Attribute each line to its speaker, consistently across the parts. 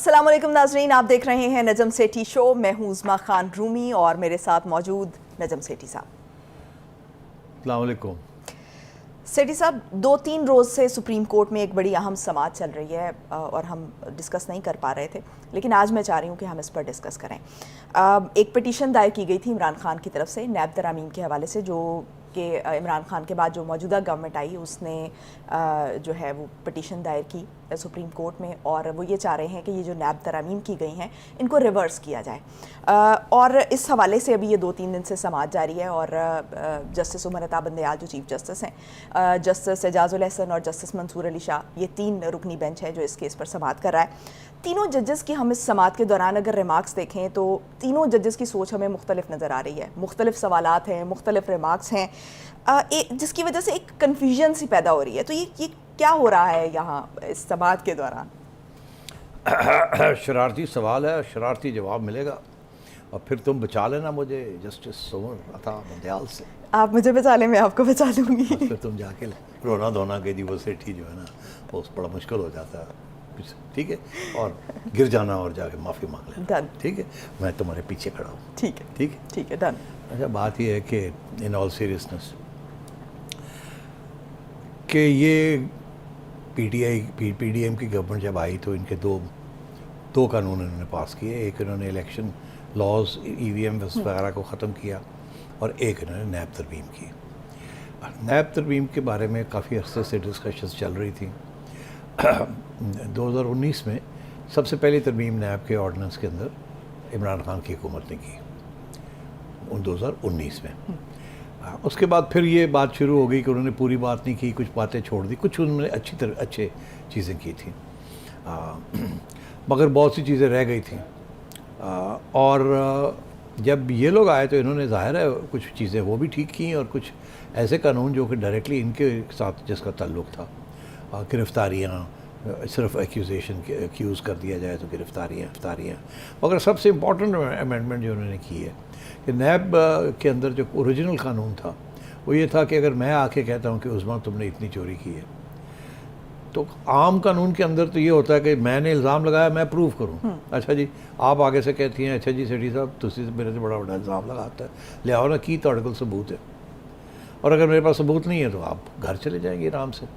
Speaker 1: अस्सलाम वालेकुम नाजरीन, आप देख रहे हैं नजम सेठी शो। मैं हूं उज़मा खान रूमी और मेरे साथ मौजूद नजम सेठी साहब।
Speaker 2: अस्सलाम वालेकुम।
Speaker 1: सेठी साहब, 2-3 रोज़ से सुप्रीम कोर्ट में एक बड़ी अहम समाअत चल रही है और हम डिस्कस नहीं कर पा रहे थे, लेकिन आज मैं चाह रही हूँ कि हम इस पर डिस्कस करें। एक पिटीशन दायर की गई थी इमरान खान की तरफ से नैब तरमीम के हवाले से, जो कि इमरान खान के बाद जो मौजूदा गवर्नमेंट आई उसने जो है वो पिटीशन दायर की सुप्रीम कोर्ट में, और वो ये चाह रहे हैं कि ये जो नैब तरमीम की गई हैं इनको रिवर्स किया जाए। और इस हवाले से अभी ये 2-3 दिन से समाअत जारी है और जस्टिस उमर अता बंदयाल जो चीफ जस्टिस हैं, जस्टिस एजाजुल हसन और जस्टिस मंसूर अली शाह, ये 3 रुकनी बेंच है जो इस केस पर समाअत कर रहा है। तीनों जजेस की हम इस समाअत के दौरान अगर रिमार्क्स देखें तो तीनों जजेस की सोच हमें मुख्तलिफ नज़र आ रही है। मुख्तलिफ सवालात हैं, मुख्तलिफ रिमार्क्स हैं, जिसकी वजह से एक कन्फ्यूजन सी पैदा हो रही है। तो ये क्या हो रहा है यहाँ इस समाअत के दौरान?
Speaker 2: शरारती सवाल है, शरारती जवाब मिलेगा और फिर तुम बचा लेना मुझे जस्टिस उमर अता बंदयाल से।
Speaker 1: आप मुझे बचा लें, मैं आपको बचा लूँगी।
Speaker 2: फिर तुम जाके रोना धोना के जी वो सेठी जो है ना वो बड़ा मुश्किल हो जाता है, ठीक है, और गिर जाना और जाके माफ़ी मांग लेना।
Speaker 1: डन।
Speaker 2: ठीक है, मैं तुम्हारे पीछे खड़ा हूँ।
Speaker 1: ठीक है,
Speaker 2: ठीक है,
Speaker 1: ठीक है, डन। अच्छा,
Speaker 2: बात ये है कि इन ऑल सीरियसनेस कि ये पीडीएम की गवर्नमेंट जब आई तो इनके दो कानून इन्होंने पास किए। एक इन्होंने इलेक्शन लॉज ईवीएम वगैरह को ख़त्म किया और एक इन्होंने नैब तरमीम की। नैब तरमीम के बारे में काफ़ी अरसे से डिस्कशंस चल रही थी। 2019 में सबसे पहली तरमीम नैब के ऑर्डिनेंस के अंदर इमरान खान की हुकूमत ने की 2019 में। उसके बाद फिर ये बात शुरू हो गई कि उन्होंने पूरी बात नहीं की, कुछ बातें छोड़ दी, कुछ उन्होंने अच्छे चीज़ें की थी, मगर बहुत सी चीज़ें रह गई थी। और जब ये लोग आए तो इन्होंने ज़ाहिर है कुछ चीज़ें वो भी ठीक की और कुछ ऐसे कानून जो कि डायरेक्टली इनके साथ जिसका ताल्लुक़ था, गिरफ्तारियाँ, सिर्फ एक्यूज़ कर दिया जाए तो गिरफ्तारियाँ। मगर सबसे इम्पॉर्टेंट अमेंडमेंट जो उन्होंने की है कि नैब के अंदर जो ओरिजिनल कानून था वो ये था कि अगर मैं आके कहता हूँ कि उस्मा तुमने इतनी चोरी की है, तो आम कानून के अंदर तो ये होता है कि मैंने इल्ज़ाम लगाया, मैं प्रूव करूँ। अच्छा जी, आप आगे से कहती हैं अच्छा जी सेठी साहब तुसी मेरे से बड़ा इल्ज़ाम लगाता है, ले आओ ना की तुहाडे कोल सबूत है, और अगर मेरे पास सबूत नहीं है तो आप घर चले जाएंगे आराम से।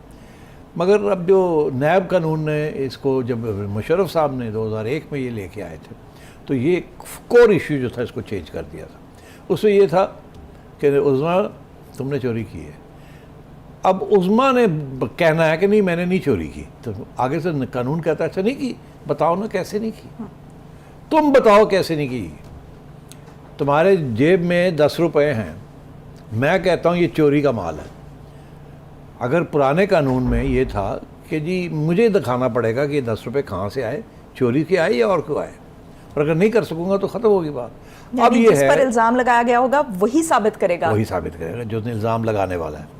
Speaker 2: मगर अब जो नैब कानून ने इसको, जब मुशर्रफ साहब ने 2001 में ये लेके आए थे, तो ये कोर इशू जो था इसको चेंज कर दिया था। उसमें ये था कि उज़मा तुमने चोरी की है। अब उज़मा ने कहना है कि नहीं मैंने नहीं चोरी की, तो आगे से कानून कहता है अच्छा नहीं की, बताओ ना कैसे नहीं की, तुम बताओ कैसे नहीं की। तुम्हारे जेब में 10 रुपये हैं, मैं कहता हूँ ये चोरी का माल है। अगर पुराने कानून में ये था कि जी मुझे दिखाना पड़ेगा कि 10 रुपये कहाँ से आए, चोरी के आए या और क्यों आए, और अगर नहीं कर सकूंगा तो ख़त्म होगी बात। अब ये
Speaker 1: जिस पर इल्ज़ाम लगाया गया होगा वही साबित करेगा
Speaker 2: जो इल्ज़ाम लगाने वाला है।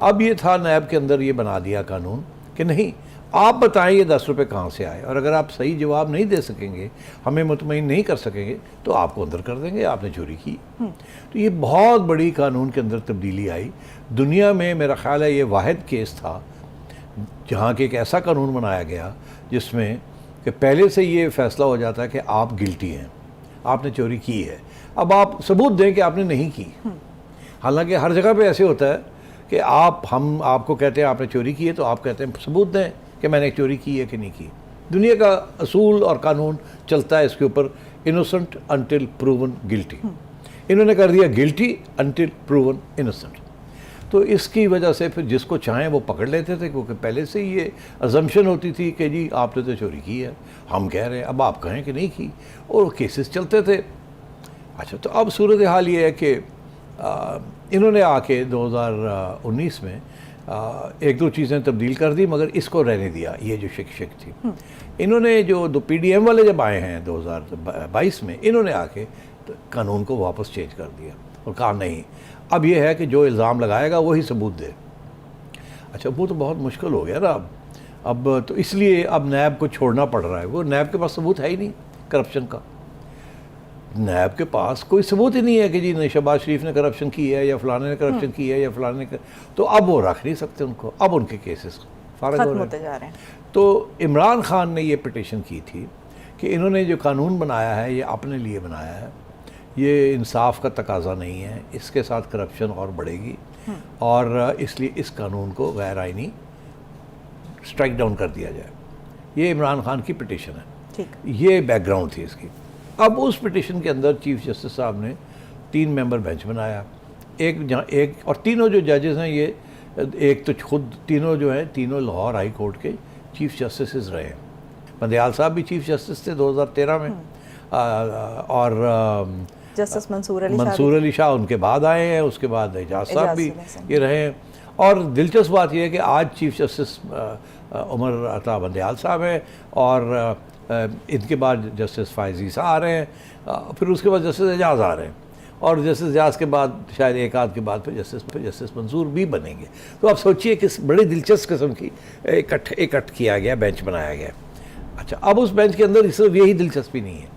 Speaker 2: अब ये था नैब के अंदर ये बना दिया कानून कि नहीं आप बताएं ये 10 रुपये कहाँ से आए, और अगर आप सही जवाब नहीं दे सकेंगे, हमें मुतमईन नहीं कर सकेंगे, तो आपको अंदर कर देंगे, आपने चोरी की। तो ये बहुत बड़ी कानून के अंदर तब्दीली आई। दुनिया में मेरा ख़्याल है ये वाहिद केस था जहाँ के एक ऐसा कानून बनाया गया जिसमें कि पहले से ये फ़ैसला हो जाता है कि आप गिल्टी हैं, आपने चोरी की है, अब आप सबूत दें कि आपने नहीं की। हालांकि हर जगह पे ऐसे होता है कि हम आपको कहते हैं आपने चोरी की है, तो आप कहते हैं सबूत दें कि मैंने चोरी की है कि नहीं की। दुनिया का असूल और कानून चलता है इसके ऊपर, इनोसेंट अनटिल प्रूवन गिल्टी। इन्होंने कर दिया गिल्टी अनटिल प्रूवन इनोसेंट। तो इसकी वजह से फिर जिसको चाहें वो पकड़ लेते थे, क्योंकि पहले से ये अजम्पशन होती थी कि जी आपने तो चोरी की है, हम कह रहे हैं, अब आप कहें कि नहीं की, और केसेस चलते थे। अच्छा, तो अब सूरत हाल ये है कि इन्होंने आके 2019 में 1-2 चीज़ें तब्दील कर दी, मगर इसको रहने दिया। ये जो शिक थी, इन्होंने जो पीडीएम वाले जब आए हैं 2022 में, इन्होंने आके कानून को वापस चेंज कर दिया और कहा नहीं, अब ये है कि जो इल्ज़ाम लगाएगा वही सबूत दे। अच्छा, वो तो बहुत मुश्किल हो गया ना अब तो इसलिए अब नैब को छोड़ना पड़ रहा है। वो नैब के पास सबूत है ही नहीं करप्शन का। नैब के पास कोई सबूत ही नहीं है कि जी शहबाज शरीफ ने करप्शन की है या फलाने ने करप्शन की है या फलाने ने तो अब वो रख नहीं सकते उनको, अब उनके केसेस फारिग होते जा रहे हैं। तो इमरान खान ने ये पिटीशन की थी कि इन्होंने जो कानून बनाया है ये अपने लिए बनाया है, ये इंसाफ का तकाजा नहीं है, इसके साथ करप्शन और बढ़ेगी और इसलिए इस कानून को गैर आइनी स्ट्राइक डाउन कर दिया जाए। ये इमरान खान की पिटीशन है,
Speaker 1: ठीक।
Speaker 2: ये बैकग्राउंड थी इसकी। अब उस पिटीशन के अंदर चीफ जस्टिस साहब ने 3 मेंबर बेंच बनाया, एक और तीनों जो जजेस हैं ये एक तो खुद तीनों जो हैं तीनों लाहौर हाई कोर्ट के चीफ जस्टिस रहे हैं। बंदयाल साहब भी चीफ जस्टिस थे 2013 में और
Speaker 1: जस्टिस मंसूर
Speaker 2: अली शाह उनके बाद आए हैं, उसके बाद एजाज साहब भी ये रहे हैं। और दिलचस्प बात यह है कि आज चीफ जस्टिस उमर अता बंदयाल साहब हैं और इनके बाद जस्टिस फायजी साहब आ रहे हैं, फिर उसके बाद जस्टिस एजाज आ रहे हैं और जस्टिस एजाज के बाद शायद एक आध के बाद फिर जस्टिस मंसूर भी बनेंगे। तो आप सोचिए कि बड़ी दिलचस्प किस्म की इकट्ठ किया गया, बेंच बनाया गया। अच्छा, अब उस बेंच के अंदर सिर्फ यही दिलचस्पी नहीं है,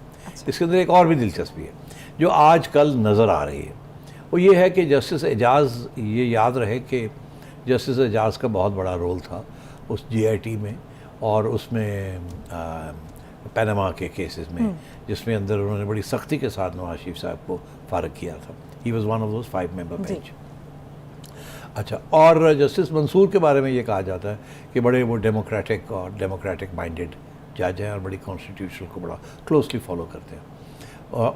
Speaker 2: इसके अंदर एक और भी दिलचस्पी है जो आज कल नज़र आ रही है। वो ये है कि जस्टिस एजाज, ये याद रहे कि जस्टिस एजाज का बहुत बड़ा रोल था उस GIT में और उसमें पैनामा के केसेस में, जिसमें अंदर उन्होंने बड़ी सख्ती के साथ नवाज शरीफ साहब को फारग किया था। He was one of those 5 member bench. अच्छा, और जस्टिस मंसूर के बारे में ये कहा जाता है कि बड़े वो डेमोक्रेटिक माइंडेड जज हैं और बड़ी कॉन्स्टिट्यूशन को बड़ा क्लोजली फॉलो करते हैं।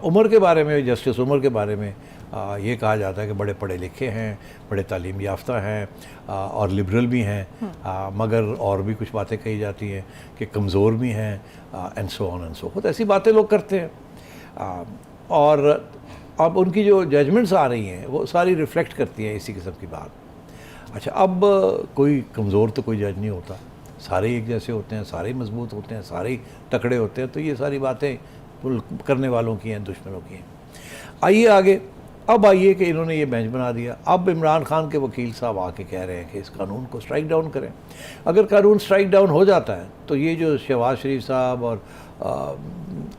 Speaker 2: उमर के बारे में, जस्टिस उमर के बारे में ये कहा जाता है कि बड़े पढ़े लिखे हैं, बड़े तालीम याफ्ता हैं और लिबरल भी हैं, मगर और भी कुछ बातें कही जाती हैं कि कमज़ोर भी हैं and so on and so fourth. ऐसी बातें लोग करते हैं और अब उनकी जो जजमेंट्स आ रही हैं वो सारी रिफ्लेक्ट करती हैं इसी किस्म की बात। अच्छा, अब कोई कमज़ोर तो कोई जज नहीं होता, सारे एक जैसे होते हैं, सारे मजबूत होते हैं, सारे तकड़े होते हैं। तो ये सारी बातें करने वालों की हैं, दुश्मनों की हैं। आइए आगे, अब आइए कि इन्होंने ये बेंच बना दिया। अब इमरान खान के वकील साहब आके कह रहे हैं कि इस कानून को स्ट्राइक डाउन करें। अगर कानून स्ट्राइक डाउन हो जाता है तो ये जो शहबाज शरीफ साहब और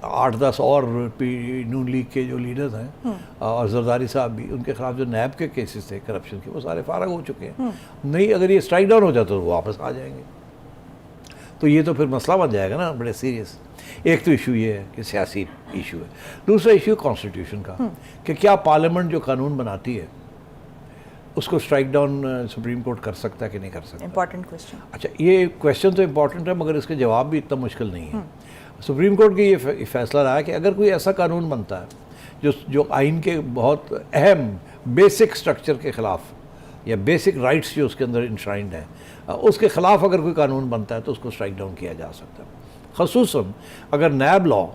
Speaker 2: 8-10 और नून लीग के जो लीडर्स हैं और जरदारी साहब भी, उनके खिलाफ जो नैब के केसेस थे करप्शन के, वो सारे फारग हो चुके हैं। नहीं, अगर ये स्ट्राइक डाउन हो जाता तो वो वापस आ जाएंगे। तो ये तो फिर मसला बन जाएगा ना, बड़े सीरियस। एक तो इशू ये है कि सियासी इशू है, दूसरा इशू कॉन्स्टिट्यूशन का कि क्या पार्लियामेंट जो कानून बनाती है उसको स्ट्राइक डाउन सुप्रीम कोर्ट कर सकता है कि नहीं कर सकता।
Speaker 1: Important question.
Speaker 2: अच्छा, ये क्वेश्चन तो इंपॉर्टेंट है मगर इसके जवाब भी इतना मुश्किल नहीं है। सुप्रीम कोर्ट की ये फैसला रहा है कि अगर कोई ऐसा कानून बनता है जो आइन के बहुत अहम बेसिक स्ट्रक्चर के ख़िलाफ़ या बेसिक राइट्स जो उसके अंदर इंश्राइंड है, उसके ख़िलाफ़ अगर कोई कानून बनता है तो उसको स्ट्राइक डाउन किया जा सकता है। ख़ुसूसन अगर नैब लॉ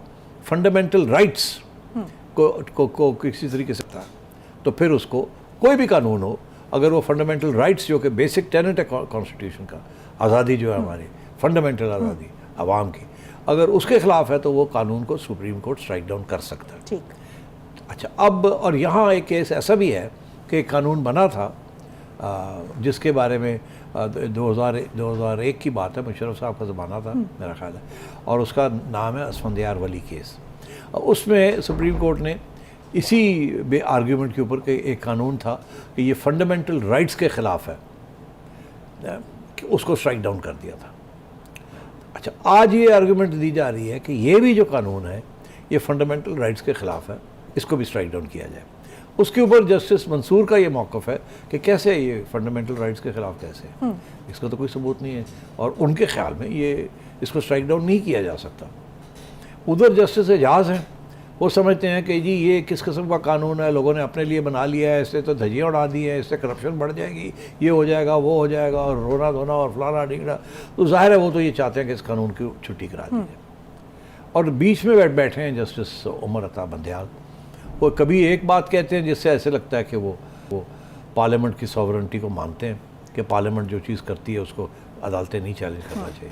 Speaker 2: फंडामेंटल राइट्स को किसी तरीके से था, तो फिर उसको कोई भी कानून हो, अगर वो फंडामेंटल राइट्स जो कि बेसिक टेनेट है कॉन्स्टिट्यूशन का, आज़ादी जो है हमारी फंडामेंटल आज़ादी आवाम की, अगर उसके ख़िलाफ़ है तो वो कानून को सुप्रीम कोर्ट स्ट्राइक डाउन कर सकता है।
Speaker 1: ठीक।
Speaker 2: अच्छा, अब और यहाँ एक केस ऐसा भी है कि एक कानून बना था जिसके बारे में 2001 की बात है, मुशर्रफ साहब का ज़माना था मेरा ख्याल है, और उसका नाम है असफंदियार वली केस। उसमें सुप्रीम कोर्ट ने इसी आर्ग्यूमेंट के ऊपर कि एक कानून था कि ये फंडामेंटल राइट्स के ख़िलाफ़ है, कि उसको स्ट्राइक डाउन कर दिया था। अच्छा, आज ये आर्गूमेंट दी जा रही है कि ये भी जो कानून है ये फंडामेंटल राइट्स के ख़िलाफ़ है, इसको भी स्ट्राइक डाउन किया जाए। उसके ऊपर जस्टिस मंसूर का ये मौक़िफ़ है कि कैसे ये फंडामेंटल राइट्स के ख़िलाफ़ कैसे, इसका तो कोई सबूत नहीं है और उनके ख़्याल में ये इसको स्ट्राइक डाउन नहीं किया जा सकता। उधर जस्टिस एजाज हैं, वो समझते हैं कि जी ये किस किस्म का कानून है, लोगों ने अपने लिए बना लिया है, इससे तो धज्जियाँ उड़ा दी हैं, इससे करप्शन बढ़ जाएगी, ये हो जाएगा वो हो जाएगा और रोना धोना और फलाना ढींगड़ा। तो जाहिर है वो तो ये चाहते हैं कि इस कानून की छुट्टी करा दी जाए। और बीच में बैठे हैं जस्टिस उमर अता बंदयाल, वो कभी एक बात कहते हैं जिससे ऐसे लगता है कि वो पार्लियामेंट की सॉवरेनिटी को मानते हैं कि पार्लियामेंट जो चीज़ करती है उसको अदालतें नहीं चैलेंज करना चाहिए,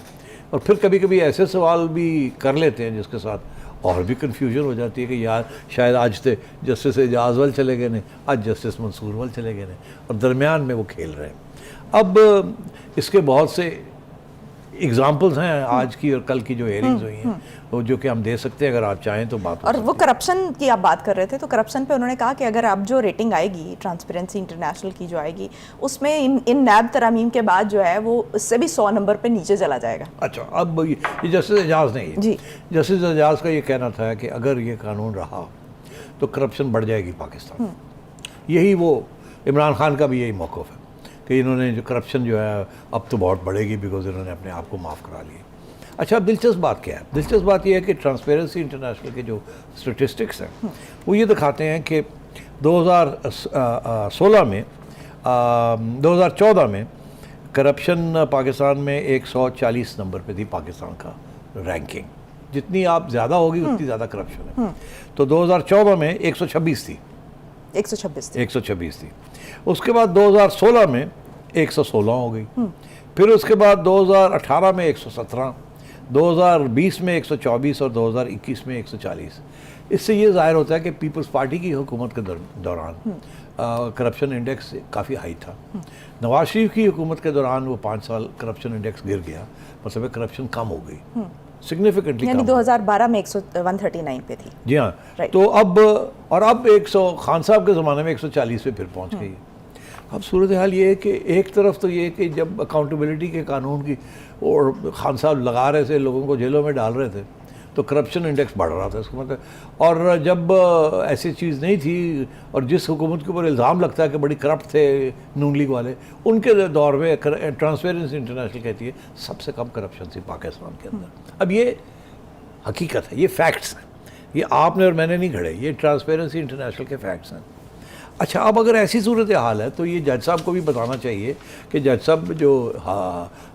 Speaker 2: और फिर कभी कभी ऐसे सवाल भी कर लेते हैं जिसके साथ और भी कन्फ्यूजन हो जाती है कि यार शायद आज तो जस्टिस एजाज वाल चले गए ने, आज जस्टिस मंसूर वाल चले गए ने, और दरमियान में वो खेल रहे हैं। अब इसके बहुत से एग्जाम्पल्स हैं आज की और कल की जो हेयरिंग्स हुई हैं, वो जो कि हम दे सकते हैं अगर आप चाहें तो बात हो
Speaker 1: और
Speaker 2: सकती
Speaker 1: वो करप्शन की आप बात कर रहे थे, तो करप्शन पे उन्होंने कहा कि अगर अब जो रेटिंग आएगी ट्रांसपेरेंसी इंटरनेशनल की जो आएगी, उसमें इन नैब तरामीम के बाद जो है वो उससे भी 100 नंबर पे नीचे चला जाएगा।
Speaker 2: अच्छा, अब ये जस्टिस एजाज नहीं है
Speaker 1: जी।
Speaker 2: जस्टिस एजाज का ये कहना था कि अगर ये कानून रहा तो करप्शन बढ़ जाएगी पाकिस्तान। यही वो इमरान खान का भी यही मौक़िफ़ है कि इन्होंने जो करप्शन जो है अब तो बहुत बढ़ेगी बिकॉज इन्होंने अपने आप को माफ़ करा लिया। अच्छा, अब दिलचस्प बात क्या है? दिलचस्प बात यह है कि ट्रांसपेरेंसी इंटरनेशनल के जो स्टेटिस्टिक्स हैं वो ये दिखाते हैं कि 2016 में 2014 में करप्शन पाकिस्तान में 140 नंबर पे थी पाकिस्तान का रैंकिंग। जितनी आप ज़्यादा होगी उतनी ज़्यादा करप्शन है। तो 2014 में 126 थी। 126 थी। उसके बाद 2016 में 116 हो गई। फिर उसके बाद 2018 में 117, 2020 में 124 और 2021 में 140। इससे ये जाहिर होता है कि पीपल्स पार्टी की हुकूमत के दौरान करप्शन इंडेक्स काफ़ी हाई था। नवाज शरीफ की हुकूमत के दौरान वो 5 साल करप्शन इंडेक्स गिर गया, मतलब करप्शन कम हो गई सिग्निफिकेंटली।
Speaker 1: यानी 2012 में 139 पे थी।
Speaker 2: जी हाँ। तो अब 100 खान साहब के ज़माने में 140 पे फिर पहुंच गई। अब सूरत हाल ये है कि एक तरफ तो ये कि जब अकाउंटेबिलिटी के कानून की और खान साहब लगा रहे थे, लोगों को जेलों में डाल रहे थे, तो करप्शन इंडेक्स बढ़ रहा था इसका मतलब। और जब ऐसी चीज़ नहीं थी और जिस हुकूमत के ऊपर इल्ज़ाम लगता है कि बड़ी करप्ट थे नून लीग वाले, उनके दौर में ट्रांसपेरेंसी इंटरनेशनल कहती है सबसे कम करप्शन थी पाकिस्तान के अंदर। अब ये हकीकत है, ये फैक्ट्स हैं, ये आपने और मैंने नहीं घड़े, ये ट्रांसपेरेंसी इंटरनेशनल के फैक्ट्स हैं। अच्छा, अब अगर ऐसी सूरत हाल है तो ये जज साहब को भी बताना चाहिए कि जज साहब जो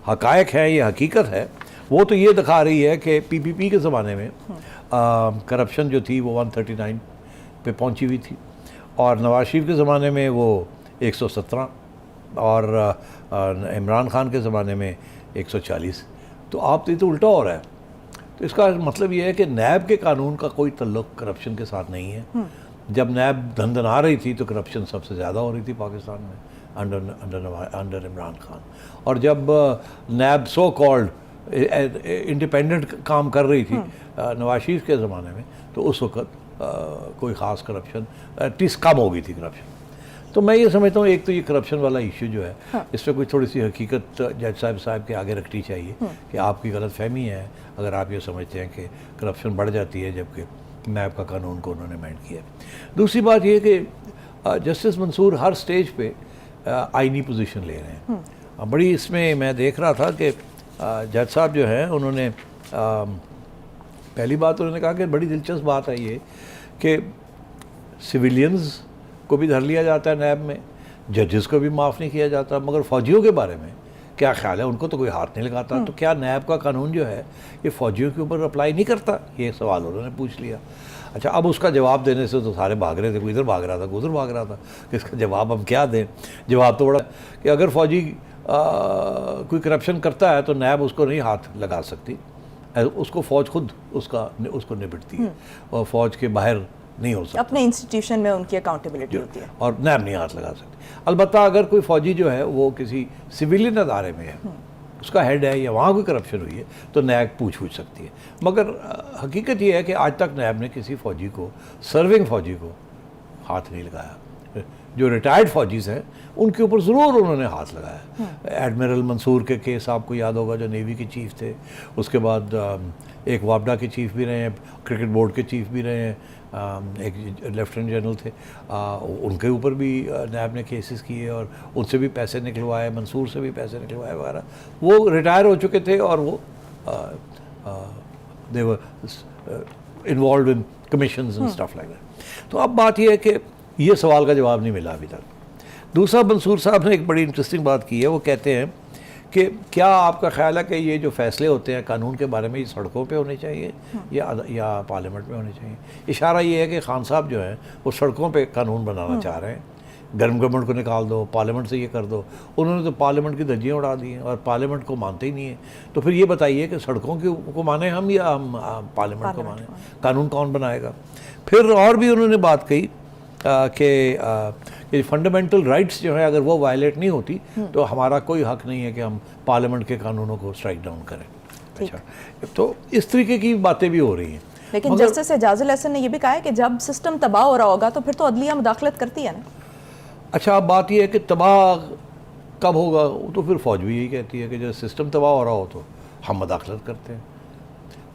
Speaker 2: हकायक है, ये हकीकत है, वो तो ये दिखा रही है कि पीपीपी के ज़माने में करप्शन जो थी वो 139 पे पहुंची हुई थी और नवाज शरीफ के ज़माने में वो 117 और इमरान खान के ज़माने में 140। तो आप तो ये तो उल्टा हो रहा है। तो इसका मतलब ये है कि नैब के कानून का कोई तल्लुक करप्शन के साथ नहीं है। जब नैब धंधना रही थी तो करप्शन सबसे ज़्यादा हो रही थी पाकिस्तान में अंडर इमरान खान। और जब नैब सो कॉल्ड इंडिपेंडेंट काम कर रही थी नवाज शरीफ के ज़माने में, तो उस वक्त कोई ख़ास करप्शन एटलीस्ट कम हो गई थी करप्शन। तो मैं ये समझता हूँ एक तो ये करप्शन वाला इशू जो है, इस पर कोई थोड़ी सी हकीकत जज साहब के आगे रखनी चाहिए कि आपकी गलत फहमी है अगर आप ये समझते हैं कि करप्शन बढ़ जाती है जबकि नैब का कानून को उन्होंने अमेंड किया। दूसरी बात ये कि जस्टिस मंसूर हर स्टेज पे आईनी पोजीशन ले रहे हैं। बड़ी इसमें मैं देख रहा था कि जज साहब जो हैं उन्होंने पहली बात उन्होंने कहा कि बड़ी दिलचस्प बात है ये कि सिविलियंस को भी धर लिया जाता है नैब में, जजेस को भी माफ़ नहीं किया जाता, मगर फ़ौजियों के बारे में क्या ख्याल है? उनको तो कोई हाथ नहीं लगाता। तो क्या नैब का कानून जो है ये फ़ौजियों के ऊपर अप्लाई नहीं करता? ये सवाल उन्होंने पूछ लिया। अच्छा, अब उसका जवाब देने से तो सारे भाग रहे थे, कोई इधर भाग रहा था, कोई उधर भाग रहा था कि इसका जवाब हम क्या दें। जवाब तो बड़ा कि अगर फ़ौजी कोई करप्शन करता है तो नैब उसको नहीं हाथ लगा सकती, उसको फ़ौज खुद उसको निपटती है और फ़ौज के बाहर नहीं हो सकता।
Speaker 1: अपने इंस्टीट्यूशन में उनकी अकाउंटेबिलिटी होती है
Speaker 2: और नैब नहीं हाथ लगा सकती। अलबत्ता अगर कोई फ़ौजी जो है वो किसी सिविलियन अदारे में है, उसका हेड है या वहाँ कोई करप्शन हुई है तो नैब पूछ सकती है। मगर हकीकत ये है कि आज तक नैब ने किसी फ़ौजी को, सर्विंग फ़ौजी को हाथ नहीं लगाया। जो रिटायर्ड फ़ौजीज़ हैं उनके ऊपर ज़रूर उन्होंने हाथ लगाया। एडमिरल मंसूर के केस आपको याद होगा, जो नेवी के चीफ़ थे, उसके बाद एक वापडा के चीफ़ भी रहे हैं, क्रिकेट बोर्ड के चीफ़ भी रहे हैं, एक लेफ्टिनेंट जनरल थे, उनके ऊपर भी नैब ने केसेस किए और उनसे भी पैसे निकलवाए, मंसूर से भी पैसे निकलवाए वगैरह। वो रिटायर हो चुके थे और वो they were involve in commissions and stuff like that. तो अब बात यह है कि ये सवाल का जवाब नहीं मिला अभी तक। दूसरा, मंसूर साहब ने एक बड़ी इंटरेस्टिंग बात की है। वो कहते हैं कि क्या आपका ख्याल है कि ये जो फैसले होते हैं कानून के बारे में, ये सड़कों पे होने चाहिए या पार्लियामेंट में होने चाहिए? इशारा ये है कि खान साहब जो हैं वो सड़कों पे कानून बनाना चाह रहे हैं, गर्म गवर्नमेंट को निकाल दो, पार्लियामेंट से ये कर दो। उन्होंने तो पार्लियामेंट की धज्जियाँ उड़ा दी हैं और पार्लियामेंट को मानते ही नहीं है। तो फिर ये बताइए कि सड़कों को माने हम या हम पार्लियामेंट को माने? कानून कौन बनाएगा? फिर और भी उन्होंने बात कही कि फंडामेंटल राइट्स जो है अगर वो वायलेट नहीं होती तो हमारा कोई हक नहीं है कि हम पार्लियामेंट के कानूनों को स्ट्राइक डाउन करें। अच्छा, तो इस तरीके की बातें भी हो रही हैं।
Speaker 1: लेकिन जस्टिस एजाजुल एहसन ने ये भी कहा है कि जब सिस्टम तबाह हो रहा होगा तो फिर तो अदलिया मुदाखलत करती है ना।
Speaker 2: अच्छा, अब बात यह है कि तबाह कब होगा, वो तो फिर फौज भी यही कहती है कि जब सिस्टम तबाह हो रहा हो तो हम मुदाखलत करते हैं।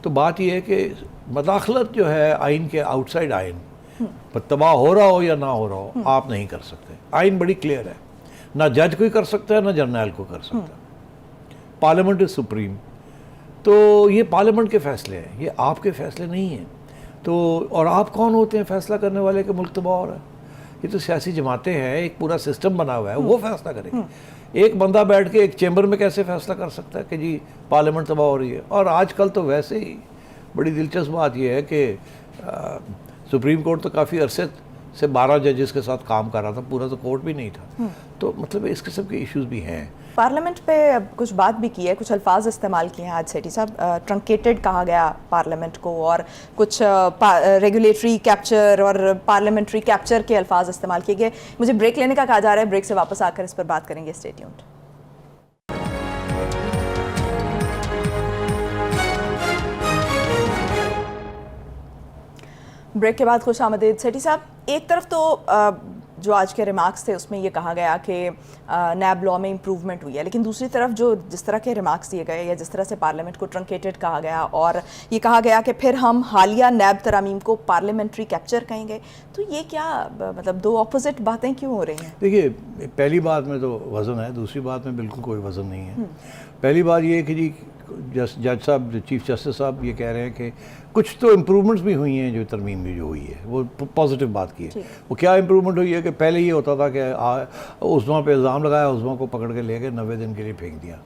Speaker 2: तो बात यह है कि मुदाखलत जो है आइन के आउटसाइड आइन पर तबाह हो रहा हो या ना हो रहा हो आप नहीं कर सकते। आइन बड़ी क्लियर है, ना जज कोई कर सकता है ना जर्नैल को कर सकता है। पार्लियामेंट इज सुप्रीम, तो ये पार्लियामेंट के फैसले हैं, ये आपके फैसले नहीं हैं। तो और आप कौन होते हैं फैसला करने वाले कि मुल्क तबाह हो रहा है? ये तो सियासी जमातें हैं, एक पूरा सिस्टम बना हुआ है, वो फैसला करेगी। एक बंदा बैठ के एक चैम्बर में कैसे फैसला कर सकता है कि जी पार्लियामेंट तबाह हो रही है? और आजकल तो वैसे ही बड़ी दिलचस्प बात यह है कि सुप्रीम कोर्ट तो काफ़ी अरसे से 12 जजेस के साथ काम कर रहा था, पूरा तो कोर्ट भी नहीं था। तो मतलब इस किस्म के इश्यूज भी हैं।
Speaker 1: पार्लियामेंट पे कुछ बात भी की है, कुछ अल्फाज इस्तेमाल किए हैं आज सेठी साहब। ट्रंकेटेड कहा गया पार्लियामेंट को, और कुछ रेगुलेटरी कैप्चर और पार्लियामेंट्री कैप्चर के अल्फाज इस्तेमाल किए गए। मुझे ब्रेक लेने का कहा जा रहा है, ब्रेक से वापस आकर इस पर बात करेंगे। Stay tuned. ब्रेक के बाद खुश आमदीद। सेठी साहब, एक तरफ तो जो आज के रिमार्क्स थे उसमें ये कहा गया कि नैब लॉ में इम्प्रूवमेंट हुई है, लेकिन दूसरी तरफ जो जिस तरह के रिमार्क्स दिए गए या जिस तरह से पार्लियामेंट को ट्रंकेटेड कहा गया और ये कहा गया कि फिर हम हालिया नैब तरामीम को पार्लियामेंट्री कैप्चर कहेंगे, तो ये क्या मतलब दो ऑपोजिट बातें क्यों हो रही हैं?
Speaker 2: देखिए, पहली बात में तो वज़न है, दूसरी बात में बिल्कुल कोई वज़न नहीं है। पहली बात ये है कि जी जज साहब, चीफ जस्टिस साहब ये कह रहे हैं कि कुछ तो इम्प्रूवमेंट्स भी हुई हैं, जो तरमीम भी जो हुई है वो पॉजिटिव बात की है। वो क्या इम्प्रूवमेंट हुई है कि पहले ये होता था कि उस्मा पे इल्ज़ाम लगाया, उस्मा को पकड़ के ले गए, 90 दिन के लिए फेंक दिया।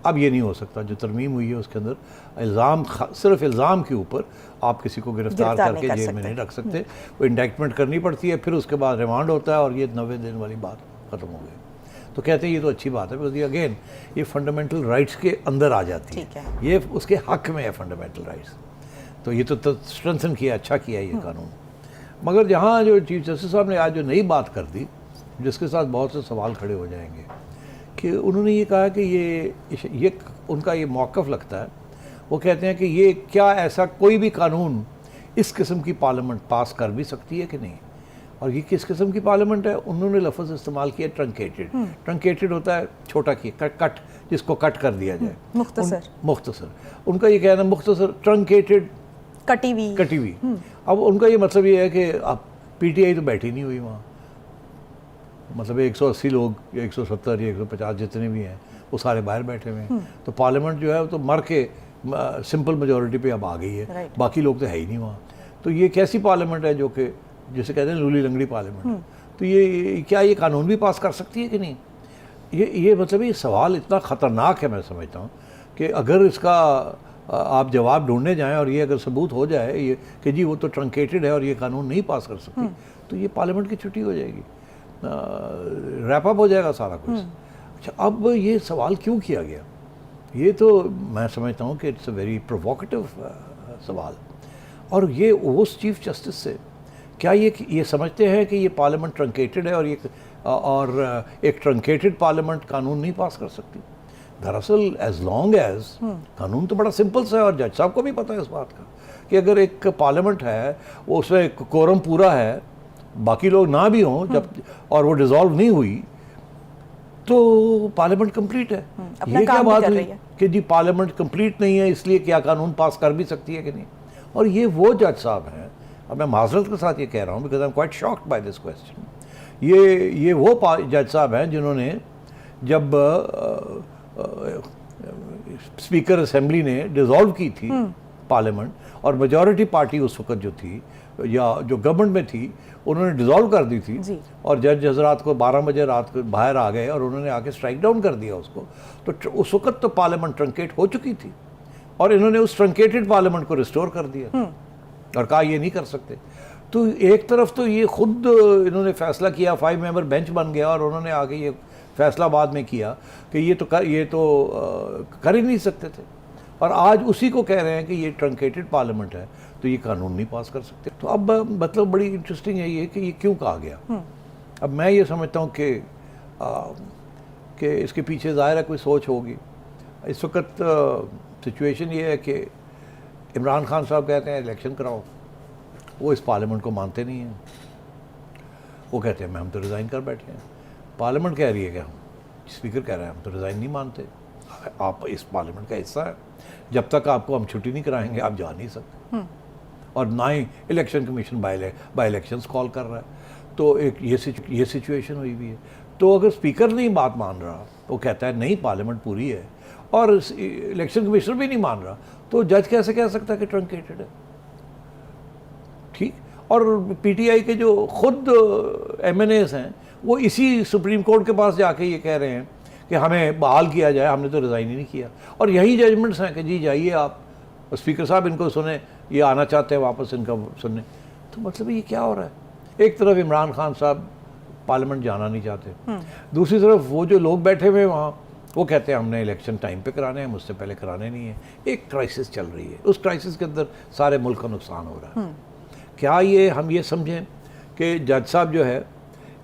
Speaker 2: अब ये नहीं हो सकता। जो तरमीम हुई है उसके अंदर इल्ज़ाम, सिर्फ इल्ज़ाम के ऊपर आप किसी को गिरफ्तार करके जेल में नहीं रख सकते। वो इंडैक्टमेंट करनी पड़ती है, फिर उसके बाद रिमांड होता है और ये 90 दिन वाली बात ख़त्म हो गई। तो कहते हैं ये तो अच्छी बात है, बिकॉज ये अगेन ये फंडामेंटल राइट्स के अंदर आ जाती है, ये उसके हक में है फंडामेंटल राइट्स। तो ये तो स्ट्रेंथन किया, अच्छा किया ये कानून। मगर जहाँ जो चीफ जस्टिस साहब ने आज जो नई बात कर दी, जिसके साथ बहुत से सवाल खड़े हो जाएंगे, कि उन्होंने ये कहा कि ये उनका ये मौक़िफ़ लगता है, वो कहते हैं कि ये क्या ऐसा कोई भी कानून इस किस्म की पार्लियामेंट पास कर भी सकती है कि नहीं, और ये किस किस्म की पार्लियामेंट है? उन्होंने लफ्ज़ इस्तेमाल किया ट्रंकेटेड। ट्रंकेटेड होता है छोटा किया, कट, जिसको कट कर दिया जाए, मुख्तसर। उनका ये कहना मुख्तसर, ट्रंकेटेड, कटी हुई। अब उनका ये मतलब ये है कि अब पीटीआई तो बैठी नहीं हुई वहाँ, मतलब 180 लोग या 170 या 150 जितने भी हैं वो सारे बाहर बैठे हुए हैं। तो पार्लियामेंट जो है वो तो मर के सिंपल मेजॉरिटी पे अब आ गई है, बाकी लोग तो है ही नहीं वहाँ। तो ये कैसी पार्लियामेंट है जो कि जिसे कहते हैं लूली लंगड़ी पार्लियामेंट? तो ये क्या ये कानून भी पास कर सकती है कि नहीं? ये मतलब ये सवाल इतना ख़तरनाक है, मैं समझता हूँ कि अगर इसका आप जवाब ढूंढने जाएं और ये अगर सबूत हो जाए ये कि जी वो तो ट्रंकेटेड है और ये कानून नहीं पास कर सकती, तो ये पार्लियामेंट की छुट्टी हो जाएगी, रैप अप हो जाएगा सारा कुछ। अच्छा, अब ये सवाल क्यों किया गया? ये तो मैं समझता हूँ कि इट्स अ वेरी प्रोवोकेटिव सवाल। और ये उस चीफ जस्टिस से क्या ये समझते हैं कि ये पार्लियामेंट ट्रंकेटेड है और एक ट्रंकेटेड पार्लियामेंट कानून नहीं पास कर सकती? दरअसल एज लॉन्ग एज कानून तो बड़ा सिंपल सा है, और जज साहब को भी पता है इस बात का कि अगर एक पार्लियामेंट है वो उसमें कोरम पूरा है, बाकी लोग ना भी हों जब और वो डिसॉल्व नहीं हुई, तो पार्लियामेंट कंप्लीट है। ये क्या बात हुई कि जी पार्लियामेंट कंप्लीट नहीं है इसलिए क्या कानून पास कर भी सकती है कि नहीं? और ये वो जज साहब हैं, अब मैं माजरत के साथ ये कह रहा हूँ because I am quite shocked by this question, ये वो जज साहब हैं जिन्होंने जब स्पीकर असेंबली ने डिसॉल्व की थी पार्लियामेंट और मेजॉरिटी पार्टी उस वक्त जो थी या जो गवर्नमेंट में थी उन्होंने डिसॉल्व कर दी थी और जज हजरात को 12 बजे रात को बाहर आ गए और उन्होंने आके स्ट्राइक डाउन कर दिया उसको, तो उस वक्त तो पार्लियामेंट ट्रंकेट हो चुकी थी और इन्होंने उस ट्रंकेटेड पार्लियामेंट को रिस्टोर कर दिया और कहा ये नहीं कर सकते। तो एक तरफ तो ये खुद इन्होंने फैसला किया, 5 मेंबर बेंच बन गया और उन्होंने आगे ये फैसला बाद में किया कि ये तो कर ही नहीं सकते थे, और आज उसी को कह रहे हैं कि ये ट्रंकेटेड पार्लियामेंट है तो ये कानून नहीं पास कर सकते। तो अब मतलब बड़ी इंटरेस्टिंग है ये कि ये क्यों कहा गया। अब मैं ये समझता हूँ कि इसके पीछे ज़ाहिर है कोई सोच होगी। इस वक्त सिचुएशन ये है कि इमरान खान साहब कहते हैं इलेक्शन कराओ, वो इस पार्लियामेंट को मानते नहीं हैं। वो कहते हैं हम तो रिज़ाइन कर बैठे हैं। पार्लियामेंट कह रही है कि हम, स्पीकर कह रहे हैं हम तो रिज़ाइन नहीं मानते, आप इस पार्लियामेंट का हिस्सा है, जब तक आपको हम छुट्टी नहीं कराएंगे आप जा नहीं सकते। और ना ही election commission by elections call कर रहा है। तो एक ये सिचुएशन हुई हुई है। तो अगर स्पीकर नहीं बात मान रहा, वो कहता है नहीं पार्लियामेंट पूरी है, और इलेक्शन कमीशनर भी नहीं मान रहा, तो जज कैसे कह सकता है कि ट्रंकेटेड है। ठीक। और पीटीआई के जो खुद एमएनएस हैं वो इसी सुप्रीम कोर्ट के पास जाके ये कह रहे हैं कि हमें बहाल किया जाए, हमने तो रिज़ाइन ही नहीं किया। और यही जजमेंट्स हैं कि जी जाइए आप, स्पीकर साहब इनको सुने, ये आना चाहते हैं वापस इनका सुनने। तो मतलब ये क्या हो रहा है। एक तरफ इमरान खान साहब पार्लियामेंट जाना नहीं चाहते, दूसरी तरफ वो जो लोग बैठे हुए वहाँ वो कहते हैं हमने इलेक्शन टाइम पे कराने हैं, मुझसे पहले कराने नहीं है। एक क्राइसिस चल रही है, उस क्राइसिस के अंदर सारे मुल्क का नुकसान हो रहा है। क्या ये हम ये समझें कि जज साहब जो है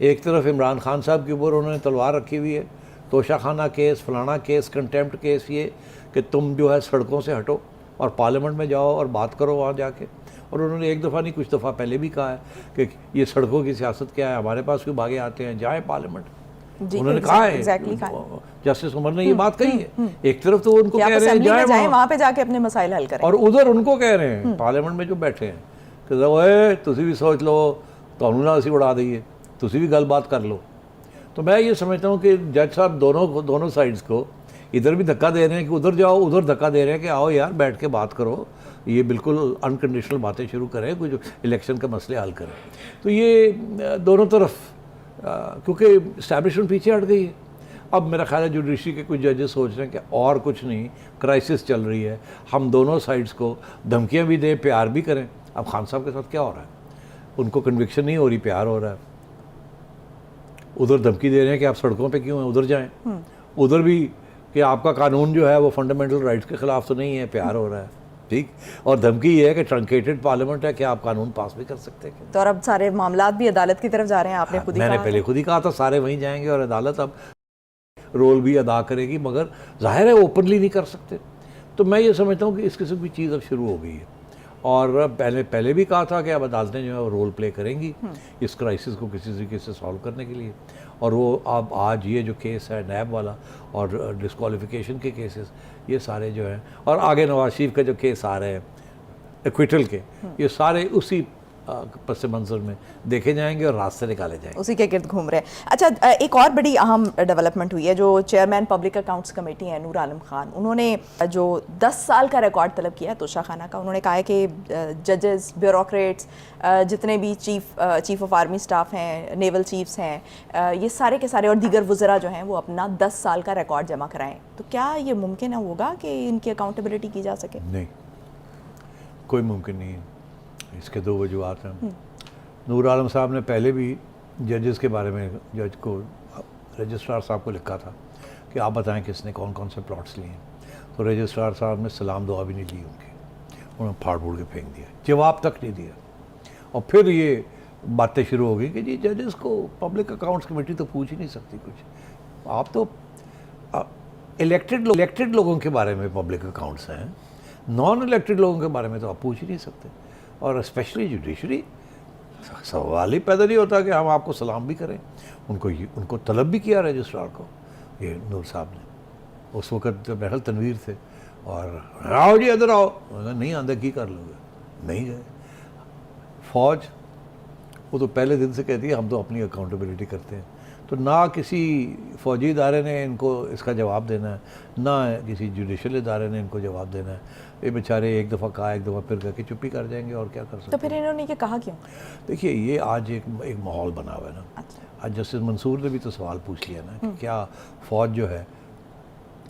Speaker 2: एक तरफ इमरान खान साहब के ऊपर उन्होंने तलवार रखी हुई है, तोशाखाना केस, फलाना केस, कंटेम्प्ट केस, ये कि तुम जो है सड़कों से हटो और पार्लियामेंट में जाओ और बात करो वहाँ जाके। और उन्होंने एक दफ़ा नहीं कुछ दफ़ा पहले भी कहा है कि ये सड़कों की सियासत क्या है, हमारे पास क्यों भागे आते हैं, जाए पार्लियामेंट। उन्होंने कहा है, जस्टिस उमर ने ये बात कही है। एक तरफ तो उनको कह रहे हैं जाए
Speaker 1: वहाँ पे जाके अपने मसाइल हल करें,
Speaker 2: और उधर उनको कह रहे हैं पार्लियामेंट में जो बैठे हैं कि ओए तुसी भी सोच लो, ਤੁਹਾਨੂੰ ना असी उड़ा दईए, तुसी भी गलबात कर लो। तो मैं ये समझता हूँ कि जज साहब दोनों साइड्स को इधर भी धक्का दे रहे हैं कि उधर जाओ, उधर धक्का दे रहे हैं कि आओ यार बैठ के बात करो, ये बिल्कुल अनकंडीशनल बातें शुरू करें, कुछ इलेक्शन का मसले हल करें। तो ये दोनों तरफ क्योंकि इस्टेब्लिशमेंट पीछे हट गई है। अब मेरा ख्याल है जुडिशरी के कुछ जजेस सोच रहे हैं कि और कुछ नहीं, क्राइसिस चल रही है, हम दोनों साइड्स को धमकियाँ भी दें, प्यार भी करें। अब खान साहब के साथ क्या हो रहा है, उनको कन्विक्शन नहीं हो रही, प्यार हो रहा है। उधर धमकी दे रहे हैं कि आप सड़कों पे क्यों हैं, उधर जाएं। उधर भी कि आपका कानून जो है वो फंडामेंटल राइट्स के खिलाफ तो नहीं है, प्यार हो रहा है। ठीक। और धमकी ये है कि ट्रंकेटेड पार्लियामेंट है कि आप कानून पास भी कर सकते हैं।
Speaker 1: तो और अब सारे मामलात भी अदालत की तरफ जा रहे हैं, आपने खुद ही
Speaker 2: मैंने पहले खुद ही कहा था सारे वहीं जाएंगे और अदालत अब रोल भी अदा करेगी, मगर जाहिर है ओपनली नहीं कर सकते। तो मैं ये समझता हूँ कि इस किस्म की चीज़ अब शुरू हो गई है। और पहले भी कहा था कि अब अदालतें जो है वो रोल प्ले करेंगी इस क्राइसिस को किसी तरीके से सॉल्व करने के लिए। और वो अब आज ये जो केस है नैब वाला और डिस्क्वालिफिकेशन के केसेस, ये सारे जो हैं, और आगे नवाज शरीफ का जो केस आ रहे हैं एक्विटल के, ये सारे उसी पस मंज़र में देखे जाएंगे और रास्ते निकाले जाएंगे,
Speaker 1: उसी के गिर्द घूम रहे हैं। अच्छा, एक और बड़ी अहम डेवलपमेंट हुई है, जो चेयरमैन पब्लिक अकाउंट्स कमेटी है नूर आलम खान, उन्होंने जो 10 साल का रिकॉर्ड तलब किया है तोशाखाना का। उन्होंने कहा है कि जजेस, ब्यूरोक्रेट्स, जितने भी चीफ ऑफ आर्मी स्टाफ हैं, नेवल चीफ्स हैं, ये सारे के सारे और दीगर वज़रा जो हैं वो अपना 10 साल का रिकॉर्ड जमा कराएं। तो क्या ये मुमकिन होगा कि इनकी अकाउंटेबिलिटी की जा सके?
Speaker 2: नहीं, कोई मुमकिन नहीं है। इसके दो वजूहत हैं। नूर आलम साहब ने पहले भी जजेस के बारे में जज को, रजिस्ट्रार साहब को लिखा था कि आप बताएं किसने कौन कौन से प्लॉट्स लिए हैं। तो रजिस्ट्रार साहब ने सलाम दुआ भी नहीं ली उनकी, उन्होंने फाड़ फूड़ के फेंक दिया, जवाब तक नहीं दिया। और फिर ये बातें शुरू हो गई कि जी जजेस को पब्लिक अकाउंट्स कमेटी तो पूछ ही नहीं सकती कुछ, आप तो इलेक्टेड लोगों के बारे में पब्लिक अकाउंट्स हैं, नॉन इलेक्टेड लोगों के बारे में तो आप पूछ ही नहीं सकते। और स्पेशली जुडिशरी, सवाल ही पैदा नहीं होता कि हम आपको सलाम भी करें। उनको तलब भी किया रजिस्ट्रार को, ये नूर साहब ने। उस वक्त महल तनवीर थे और आओ जी इधर आओ, नहीं आंदे की कर लोगे, नहीं गए। फौज वो तो पहले दिन से कहती है हम तो अपनी अकाउंटेबिलिटी करते हैं। तो ना किसी फ़ौजी इदारे ने इनको इसका जवाब देना है, ना किसी जुडिशल इदारे ने इनको जवाब देना है। ये बेचारे एक दफ़ा कहा, एक दफ़ा फिर करके चुप्पी कर जाएंगे और क्या कर सकते।
Speaker 1: तो फिर इन्होंने ये कहा क्यों?
Speaker 2: देखिए, ये आज एक माहौल बना हुआ है ना।
Speaker 1: अच्छा।
Speaker 2: आज जस्टिस मंसूर ने भी तो सवाल पूछ लिया ना कि क्या फ़ौज जो है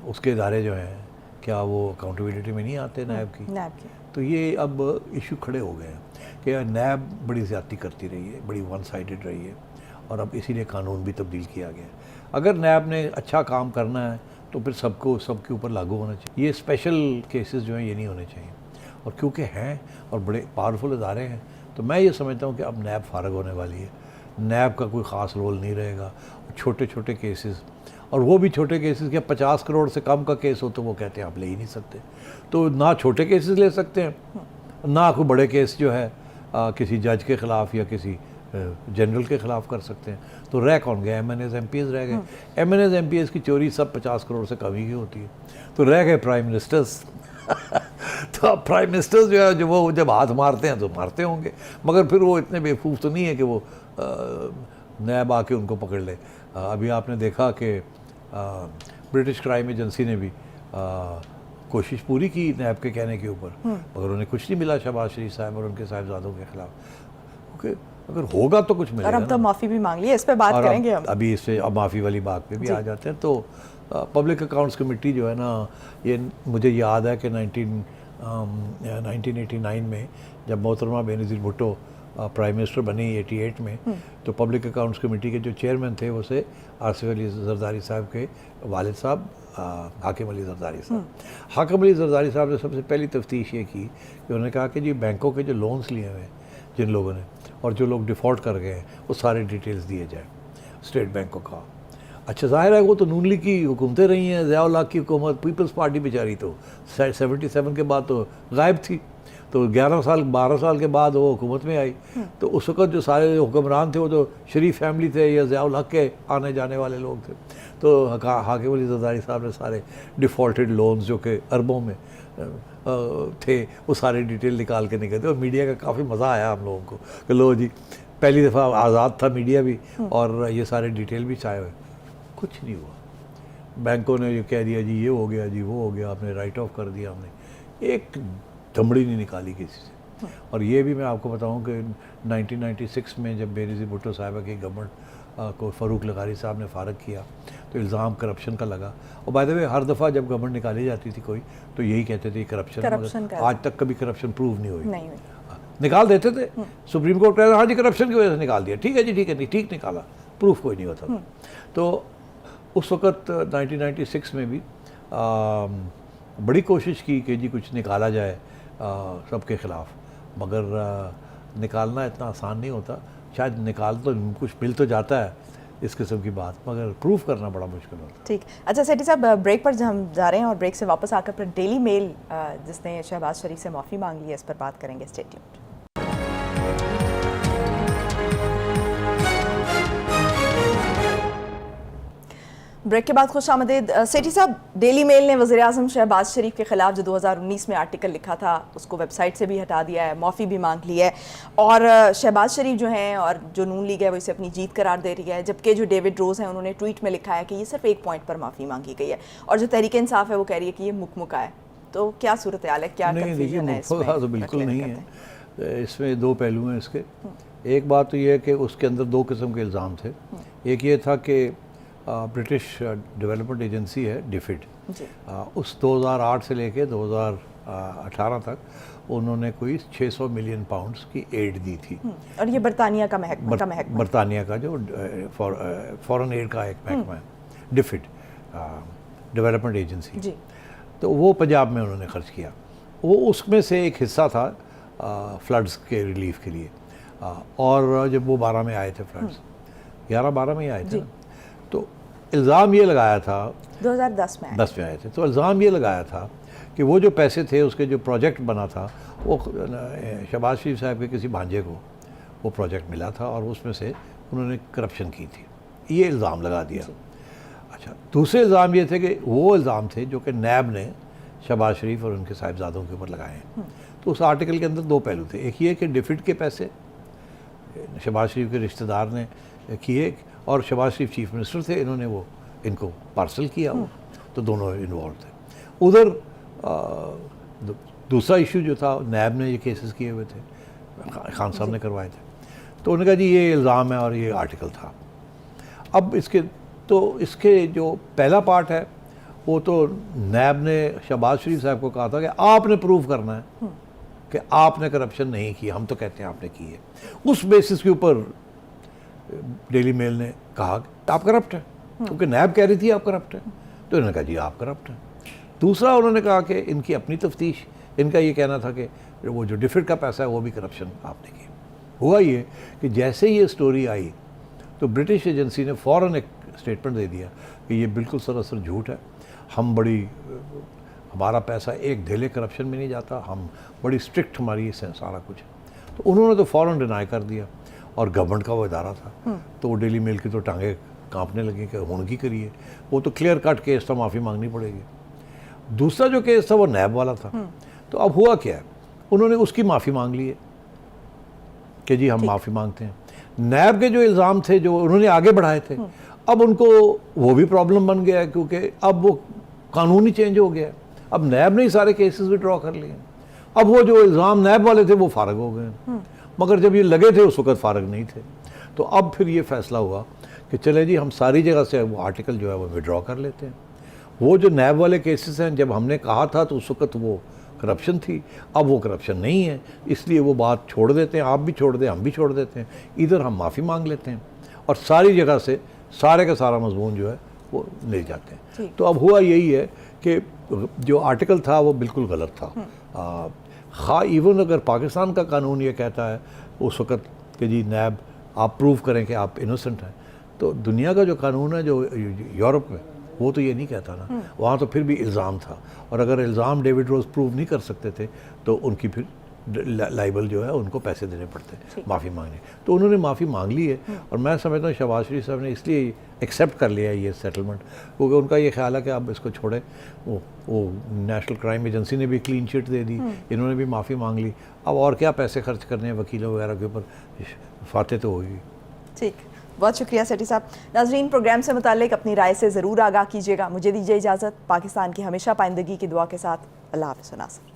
Speaker 2: उसके इदारे जो हैं क्या वो अकाउंटेबिलिटी में नहीं आते नैब की? तो ये अब इशू खड़े हो गए हैं कि नैब बड़ी ज़्यादती करती रही है, बड़ी वन साइडेड रही है, और अब इसीलिए कानून भी तब्दील किया गया है। अगर नैब ने अच्छा काम करना है तो फिर सबको सबके ऊपर लागू होना चाहिए। ये स्पेशल केसेस जो हैं ये नहीं होने चाहिए, और क्योंकि हैं और बड़े पावरफुल इदारे हैं, तो मैं ये समझता हूँ कि अब नैब फारग होने वाली है। नैब का कोई ख़ास रोल नहीं रहेगा। छोटे छोटे केसेस, और वो भी छोटे केसेस के 50 करोड़ से कम का केस हो तो वो कहते हैं आप ले ही नहीं सकते। तो ना छोटे केसेस ले सकते हैं, ना कोई बड़े केस जो है किसी जज के ख़िलाफ़ या किसी जनरल के ख़िलाफ़ कर सकते हैं। तो रह कौन गए? MNAs MPs रह गए। MNAs MPs की चोरी सब 50 करोड़ से कम ही होती है। तो रह गए प्राइम मिनिस्टर्स। तो अब प्राइम मिनिस्टर्स जो है जो वो जब हाथ मारते हैं तो मारते होंगे, मगर फिर वो इतने बेवकूफ़ तो नहीं है कि वो नैब आके उनको पकड़ ले। अभी आपने देखा कि ब्रिटिश क्राइम एजेंसी ने भी कोशिश पूरी की नैब के कहने के ऊपर, मगर उन्हें कुछ नहीं मिला शहबाज शरीफ साहब और उनके साहिबजादों के खिलाफ। क्योंकि अगर होगा तो कुछ मिलेगा।
Speaker 1: और अब तो माफ़ी भी मांग ली है, इस पे बात करेंगे हम।
Speaker 2: अभी इससे अब माफ़ी वाली बात पे भी आ जाते हैं। तो पब्लिक अकाउंट्स कमेटी जो है ना, ये मुझे याद है कि 1989 में जब मोहतरमा बेनज़ीर भुट्टो प्राइम मिनिस्टर बनी 88 में, तो पब्लिक अकाउंट्स कमेटी के जो चेयरमैन थे वो से आसिफ अली जरदारी साहब के वालिद साहब हाकिम अली जरदारी साहब। हाकिम अली जरदारी साहब ने सबसे पहली तफ्तीश ये की कि उन्होंने कहा कि जी बैंकों के जो लोन्स लिए हुए हैं जिन लोगों ने, और जो लोग डिफ़ॉल्ट कर गए हैं, वो सारे डिटेल्स दिए जाए स्टेट बैंक को कहा। अच्छा, ज़ाहिर है वो तो नून लीग की हुकूमतें रही हैं, ज़िया-उल हक की हुकूमत, पीपल्स पार्टी बेचारी तो 77 के बाद तो गायब थी। तो 12 साल के बाद वो हुकूमत में आई। तो उस वक़्त जो सारे हुक्मरान थे वो तो शरीफ फैमिली थे या ज़िया-उल हक के आने जाने वाले लोग थे। तो हाकिम अली जरदारी साहब ने सारे डिफ़ॉल्टेड लोन्स जो कि अरबों में थे वो सारे डिटेल निकाल के निकले थे। और मीडिया का काफ़ी मज़ा आया हम लोगों को कि लो जी, पहली दफ़ा आज़ाद था मीडिया भी और ये सारे डिटेल भी छाए हुए। कुछ नहीं हुआ। बैंकों ने ये कह दिया जी ये हो गया, जी वो हो गया, आपने राइट ऑफ कर दिया, हमने एक दमड़ी नहीं निकाली किसी से। और ये भी मैं आपको बताऊं कि 1996 में जब बेनज़ीर भुट्टो साहिबा की गवर्नमेंट को फ़ारूक लगारी साहब ने फ़ारग किया तो इल्ज़ाम करप्शन का लगा। और बाय द वे हर दफ़ा जब गवर्नमेंट निकाली जाती थी कोई तो यही कहते थे करप्शन, आज तक कभी करप्शन प्रूव नहीं हुई। निकाल देते थे, सुप्रीम कोर्ट कह रहा हाँ जी करप्शन की वजह से निकाल दिया, ठीक है जी ठीक है, नहीं ठीक निकाला, प्रूफ कोई नहीं होता। तो उस वक़्त 1996 में भी बड़ी कोशिश की कि जी कुछ निकाला जाए सबके ख़िलाफ़, मगर निकालना इतना आसान नहीं होता। शायद निकाल तो कुछ मिल तो जाता है इस किस्म की बात, मगर प्रूफ करना बड़ा मुश्किल होता है।
Speaker 1: ठीक। अच्छा सेठी साहब, ब्रेक पर हम जा रहे हैं और ब्रेक से वापस आकर फिर डेली मेल जिसने शहबाज शरीफ से माफ़ी मांग ली है इस पर बात करेंगे। Stay tuned. ब्रेक के बाद खुश आमदीद। सेठी साहब, डेली मेल ने वज़ीर-ए-आज़म शहबाज शरीफ के ख़िलाफ़ जो 2019 में आर्टिकल लिखा था उसको वेबसाइट से भी हटा दिया है, माफ़ी भी मांग ली है, और शहबाज शरीफ जो हैं और जो नून लीग है वो इसे अपनी जीत करार दे रही है। जबकि जो डेविड रोज़ हैं उन्होंने ट्वीट में लिखा है कि ये सिर्फ एक पॉइंट पर माफ़ी मांगी गई है, और जो तहरीक इंसाफ है वो कह रही है कि ये मुकमुका है। तो क्या सूरत हाल है, क्या कन्फ्यूजन है इसमें?
Speaker 2: तो बिल्कुल नहीं है, इसमें दो पहलू हैं इसके। एक बात तो ये है कि उसके अंदर दो किस्म के इल्ज़ाम थे। एक ये था कि ब्रिटिश डेवलपमेंट एजेंसी है डिफिड, उस 2008 से लेके 2018 तक उन्होंने कोई 600 मिलियन पाउंड्स की एड दी थी।
Speaker 1: और ये बरतानिया का महकमा
Speaker 2: बरतानिया का जो फॉरेन एड का एक महकमा है डिफिड डेवलपमेंट एजेंसी जी। तो वो पंजाब में उन्होंने खर्च किया, वो उसमें से एक हिस्सा था फ्लड्स के रिलीफ के लिए। और जब वो 12 में आए थे फ्लड्स, 11-12 में ही आए थे, तो इल्ज़ाम ये लगाया था
Speaker 1: 2010 में
Speaker 2: आए थे, तो इल्ज़ाम ये लगाया था कि वो जो पैसे थे उसके जो प्रोजेक्ट बना था वो शहबाज शरीफ साहब के किसी भांजे को वो प्रोजेक्ट मिला था और उसमें से उन्होंने करप्शन की थी, ये इल्ज़ाम लगा दिया। अच्छा, दूसरे इल्ज़ाम ये थे कि वो इल्ज़ाम थे जो कि नैब ने शहबाज शरीफ और उनके साहिबजादों के ऊपर लगाए हैं। तो उस आर्टिकल के अंदर दो पहलू थे, एक ये कि डिफिड के पैसे शहबाज शरीफ के रिश्तेदार ने किए और शहबाज शरीफ चीफ मिनिस्टर थे, इन्होंने वो इनको पार्सल किया, वो तो दोनों इन्वॉल्व थे। उधर दूसरा इशू जो था, नैब ने ये केसेस किए हुए थे, खान साहब ने करवाए थे, तो उन्होंने कहा जी ये इल्ज़ाम है और ये आर्टिकल था। अब इसके जो पहला पार्ट है वो तो नैब ने शहबाज शरीफ साहब को कहा था कि आपने प्रूव करना है कि आपने करप्शन नहीं की, हम तो कहते हैं आपने की है। उस बेसिस के ऊपर डेली मेल ने कहा कि आप करप्ट हैं, क्योंकि नैब कह रही थी आप करप्ट हैं। तो इन्होंने कहा जी आप करप्ट हैं। दूसरा उन्होंने कहा कि इनकी अपनी तफ्तीश, इनका ये कहना था कि वो जो डिफिड का पैसा है वो भी करप्शन आपने की। हुआ ये कि जैसे ही ये स्टोरी आई तो ब्रिटिश एजेंसी ने फ़ौरन एक स्टेटमेंट दे दिया कि ये बिल्कुल सरासर झूठ है, हमारा पैसा एक धेले करप्शन में नहीं जाता, हम बड़ी स्ट्रिक्ट हमारी सारा कुछ है। तो उन्होंने तो फ़ौरन डिनाई कर दिया, और गवर्नमेंट का वो इदारा था तो वो डेली मेल की तो टांगे कांपने लगी कि हुणगी करिए, वो तो क्लियर कट केस था, माफ़ी मांगनी पड़ेगी। दूसरा जो केस था वो नैब वाला था। तो अब हुआ क्या है, उन्होंने उसकी माफ़ी मांग ली है कि जी हम माफ़ी मांगते हैं। नैब के जो इल्ज़ाम थे जो उन्होंने आगे बढ़ाए थे, अब उनको वो भी प्रॉब्लम बन गया है, क्योंकि अब वो कानून ही चेंज हो गया है। अब नैब ने ही सारे केसेस विड्रॉ कर लिए। अब वो जो इल्ज़ाम नैब वाले थे वो फारग हो गए, मगर जब ये लगे थे उस वक्त फारग नहीं थे। तो अब फिर ये फैसला हुआ कि चले जी हम सारी जगह से वो आर्टिकल जो है वो विड्रॉ कर लेते हैं। वो जो नैब वाले केसेस हैं, जब हमने कहा था तो उस वक्त वो करप्शन थी, अब वो करप्शन नहीं है, इसलिए वो बात छोड़ देते हैं। आप भी छोड़ दें, हम भी छोड़ देते हैं, इधर हम माफ़ी मांग लेते हैं और सारी जगह से सारे का सारा मजमून जो है वो ले जाते हैं। तो अब हुआ यही है कि जो आर्टिकल था वो बिल्कुल गलत था। हाँ, इवन अगर पाकिस्तान का कानून ये कहता है उस वक़्त कि जी नैब आप प्रूव करें कि आप इनोसेंट हैं, तो दुनिया का जो कानून है जो यूरोप में, वो तो ये नहीं कहता ना। वहाँ तो फिर भी इल्ज़ाम था, और अगर इल्ज़ाम डेविड रोज़ प्रूव नहीं कर सकते थे तो उनकी फिर लाइबल जो है उनको पैसे देने पड़ते माफ़ी मांगने। तो उन्होंने माफ़ी मांग ली है, और मैं समझता हूँ शहबाज शरीफ साहब ने इसलिए एक्सेप्ट कर लिया है ये सेटलमेंट, क्योंकि उनका ये ख्याल है कि आप इसको छोड़ें। वो नेशनल क्राइम एजेंसी ने भी क्लीन चिट दे दी, इन्होंने भी माफ़ी मांग ली, अब और क्या पैसे खर्च करने हैं वकीलों वगैरह के ऊपर, फाते तो होगी।
Speaker 1: ठीक, बहुत शुक्रिया सेठी साहब। नाजरीन, प्रोग्राम से मुतालिक अपनी राय से ज़रूर आगाह कीजिएगा। मुझे दीजिए इजाज़त। पाकिस्तान की हमेशा पाइंदगी की दुआ के साथ अल्लाह हाफ़िज़ नाज़रीन।